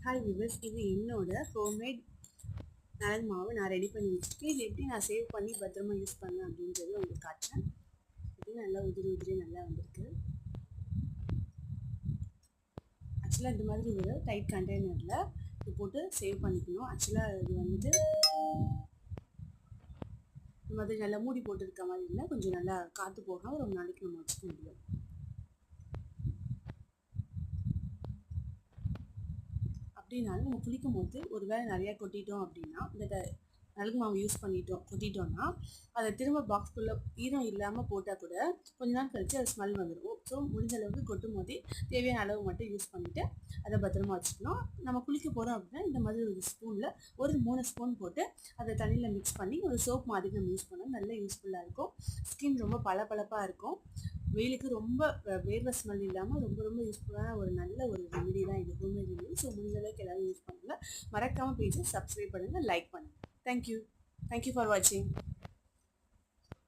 Hi viewers, இது என்னோட homemade நலங்கு மாவு நான் ரெடி பண்ணி வச்சுருக்கேன். இது எப்படி நான் சேவ் பண்ணி பத்திரமா யூஸ் பண்ணேன் அப்படின்றது உங்களுக்கு காட்டுறேன். இது நல்லா உதிரி நல்லா வந்திருக்கு. ஆக்சுவலாக இந்த மாதிரி ஒரு டைட் கண்டெய்னரில் இது போட்டு சேவ் பண்ணிக்கணும். ஆக்சுவலாக இது வந்துட்டு இந்த மாதிரி நல்லா மூடி போட்டுருக்க மாதிரி இல்லை, கொஞ்சம் நல்லா காற்று போகாமல் ரொம்ப நாளைக்கு நம்ம வச்சுக்க முடியும். அப்படின்னாலும் நம்ம குளிக்கும் போது ஒரு வேளை நிறையா கொட்டிட்டோம் அப்படின்னா, இந்த நலுங்கு மாவு யூஸ் கொட்டிட்டோம்னா அதை திரும்ப பாக்ஸ்குள்ளே ஈரம் இல்லாமல் போட்டால் கூட கொஞ்ச நாள் கழித்து அது ஸ்மெல் வந்துடும். ஸோ முடிஞ்ச அளவுக்கு கொட்டும் போதே தேவையான அளவு மட்டும் யூஸ் பண்ணிவிட்டு அதை பத்திரமா வச்சுக்கணும். நம்ம குளிக்க போகிறோம் அப்படின்னா இந்த மாதிரி ஒரு ஸ்பூனில் ஒரு 3 ஸ்பூன் போட்டு அதை தண்ணியில் மிக்ஸ் பண்ணி ஒரு சோப் மாதிரி நம்ம யூஸ் பண்ணோம். நல்ல யூஸ்ஃபுல்லாக இருக்கும். ஸ்கின் ரொம்ப பளபளப்பாக இருக்கும். வெயிலுக்கு ரொம்ப வேர்வை ஸ்மெல் இல்லாமல் ரொம்ப யூஸ்ஃபுல்லான ஒரு நல்ல ஒரு ரெமெடி தான் இது, ஹோம்மேட் ரெமெடி. ஸோ முடிஞ்ச அளவுக்கு எல்லாரும் யூஸ் பண்ணுங்கள். மறக்காமல் பேஜை சப்ஸ்கிரைப் பண்ணுங்கள், லைக் பண்ணுங்கள். தேங்க்யூ ஃபார் வாட்சிங்.